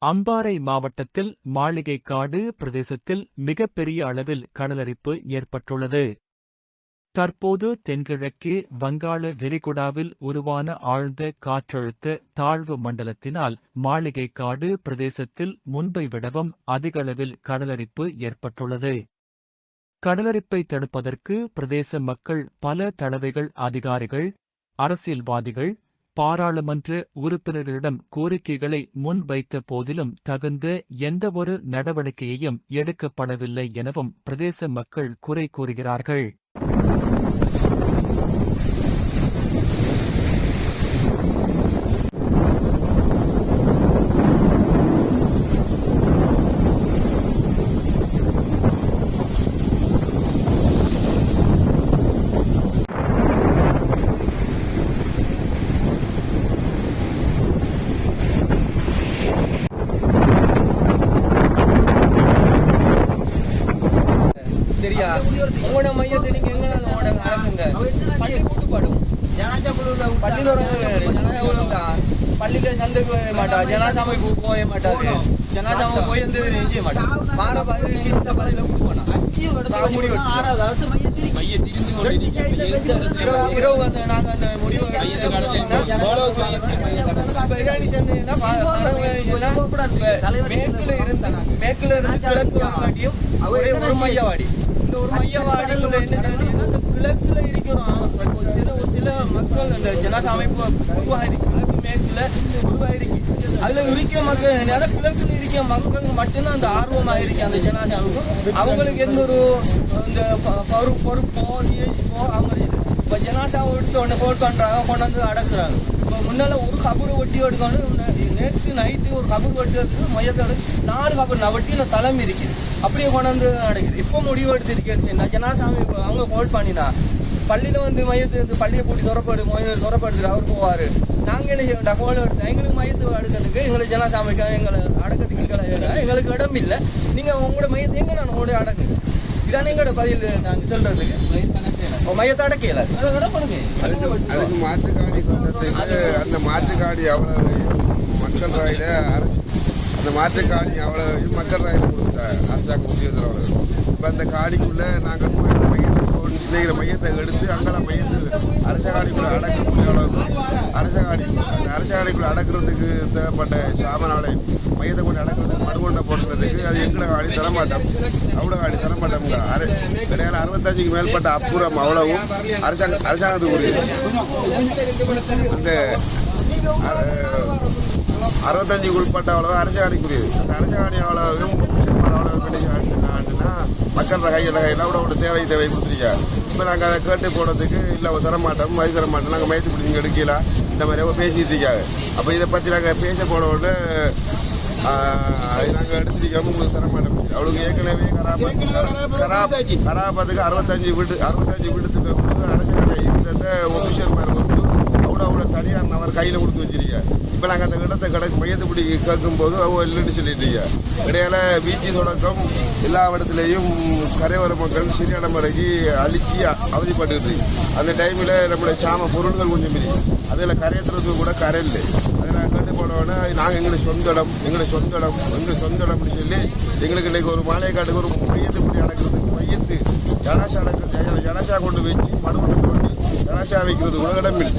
அம்பாறை மாவட்டத்தில் மாளிகைக்காடு பிரதேசத்தில் மிகப்பெரிய அளவில் கடலரிப்பு ஏற்பட்டுள்ளது. தற்போது தென்கிழக்கே வங்காள விரிகுடாவில் உருவான ஆழ்ந்த காற்றழுத்த தாழ்வு மண்டலத்தினால் மாளிகைக்காடு பிரதேசத்தில் முன்பை விடவும் அதிகளவில் கடலரிப்பு ஏற்பட்டுள்ளது. கடலரிப்பை தடுப்பதற்கு பிரதேச மக்கள் பல தடவைகள் அதிகாரிகள், அரசியல்வாதிகள், பாராளுமன்ற உறுப்பினர்களிடம் கோரிக்கைகளை முன்வைத்த போதிலும் தகுந்த எந்தவொரு நடவடிக்கையையும் எடுக்கப்படவில்லை எனவும் பிரதேச மக்கள் குறை கூறுகிறார்கள். சரியா உங்களோட மையத்தை நீங்க எங்க நடக்குங்க பள்ளி கூட்டுப்பாடும் பள்ளி தான் பள்ளியில சந்தைக்கு போய மாட்டா, ஜனாசாமைக்கு போய மாட்டாரு, ஜனாசாம போய் எந்த செய்ய மாட்டா, பார பதில கூட்டுவானா இரவு வந்து நாங்க அந்த முடிவு மேற்குல இருந்து கிழக்கு காட்டியும் ஒரே ஒரு மையவாடி. இந்த ஒரு மையவாடிக்குள்ள என்ன செய்யணும், கிழக்குல இருக்கிறோம் ஒரு சில மக்கள் அந்த ஜனாச அமைப்பு பொதுவாக இருக்கு, கிழக்கு மேற்குல பொதுவாக இருக்கு. அதுல இருக்கிற மக்கள் கிழக்குல இருக்கிற மக்கள் மட்டும்தான் அந்த ஆர்வமாக இருக்கு அந்த ஜனாச அமைப்பு. அவங்களுக்கு எந்த ஒரு இந்த பொறுப்போ அவங்க இப்போ ஜனாசாவை எடுத்து உடனே போட் பண்ணுறாங்க, கொண்டு வந்து அடக்குறாங்க. இப்போ முன்னால் ஒரு கபரு ஒட்டி எடுக்கணும், நேற்று நைட்டு ஒரு கபரு ஒட்டி எடுத்து மையத்தோட 4 கபர் வட்டியில் தலைமை இருக்குது, அப்படியே கொண்டு வந்து அடைக்குது. இப்போ முடிவு எடுத்திருக்கேன் நான் ஜனாசாமி அவங்க போட் பண்ணினா பள்ளியில் வந்து மையத்து பள்ளியை கூட்டி துறப்படுத்துட்டு அவர் போவார். நாங்கள் என்ன செய்வோம், ஃபோன் எடுத்தோம் எங்களுக்கு மையத்தை அடுக்கிறதுக்கு எங்களை ஜனாசாமிக்கு எங்களை அடக்கிறதுக்கு எங்களுக்கு இடம் இல்லை, நீங்கள் உங்களோட மையத்தை எங்கே நான் உங்களோட அடக்குங்க, இதானே எங்களோட பதில் நாங்கள் சொல்கிறதுக்கு. மையத்தை அடக்கல அதுக்கு மாட்டுக்காடி கொண்டதுக்கு அந்த மாட்டுக்காடி அவ்வளோ மக்கள் ராயில அந்த மாட்டுக்காடி அவ்வளோ மக்கள் ராயில கொடுத்தா அரசாங்க உத்தியோகத்தில் அவ்வளோ. இப்போ அந்த காடிக்குள்ளே நாங்கள் மையத்தை மையத்தை எடுத்து அங்கெல்லாம் மையத்தில் அரசகாடிக்குள்ளே அடக்கக்கூடிய அளவுக்கு அரசகாடிக்குள்ளே அடக்கிறதுக்கு தேவைப்பட்ட சாமனாலை மையத்தை கொண்டு அடக்கிறதுக்கு மடுகொண்டை போட்டுறதுக்கு அது எங்கட காடி தரமாட்டோம், அவ்வளோ காடி தரமாட்டோம்ங்க. கிடையாது 65க்கு மேற்பட்ட அப்புறம் அவ்வளவும் அரசாங்கத்துக்கு உரிய அந்த 65க்கு உட்பட்ட அவ்வளவு அரசாணிக்குரியது. அந்த அரசாணி அவ்வளவும் கிடையாதுன்னா மக்கள் கையில் கூட தேவை கொடுத்துருக்காரு. இப்போ நாங்கள் அதை கேட்டு போடுறதுக்கு இல்லை தரமாட்டோம், மதி தரமாட்டோம், நாங்கள் மயத்து பிடிச்சி எடுக்கலாம் இந்த மாதிரி பேசிட்டு இருக்காங்க. அப்போ இதை பற்றி நாங்கள் பேச போனோடனே அது நாங்கள் எடுத்துருக்காம உங்களுக்கு தரமாட்டோம். அவளுக்கு ஏற்கனவே கராபாத்துக்கு 65 வீட்டுக்கு அரசாங்க இருந்த ஒபிஷியல் மேலே வந்து அவ்வளோ தனியார் அவர் கையில் கொடுத்து வச்சிருக்காரு. இப்போ நாங்கள் அந்த இடத்தை மையத்தை பிடி கேட்கும்போது அவங்க இல்லைன்னு சொல்லிட்டுருக்க. இடையில பீச்சு தொடக்கம் எல்லா இடத்துலையும் கரையோர மக்கள் சரியான முறைக்கு அழிச்சு அவதிப்பட்டு அந்த டைமில் நம்மளுடைய சாம பொருள்கள் கொஞ்சம் மீறி அதில் கரையத்துறதுக்கு கூட கரை இல்லை. அதை நாங்கள் கேட்டு போனோன்னா நாங்கள் எங்களுக்கு சொந்த இடம்னு சொல்லி எங்களுக்கு இன்றைக்கு ஒரு மாலைக்காட்டுக்கு ஒரு மையத்தை பிடி அடக்கிறதுக்கு மையத்து ஜனாசா கொண்டு வச்சு மடுமட்டை தோண்டி ஜனாசா வைக்கிறது கூட இடம் இல்லை.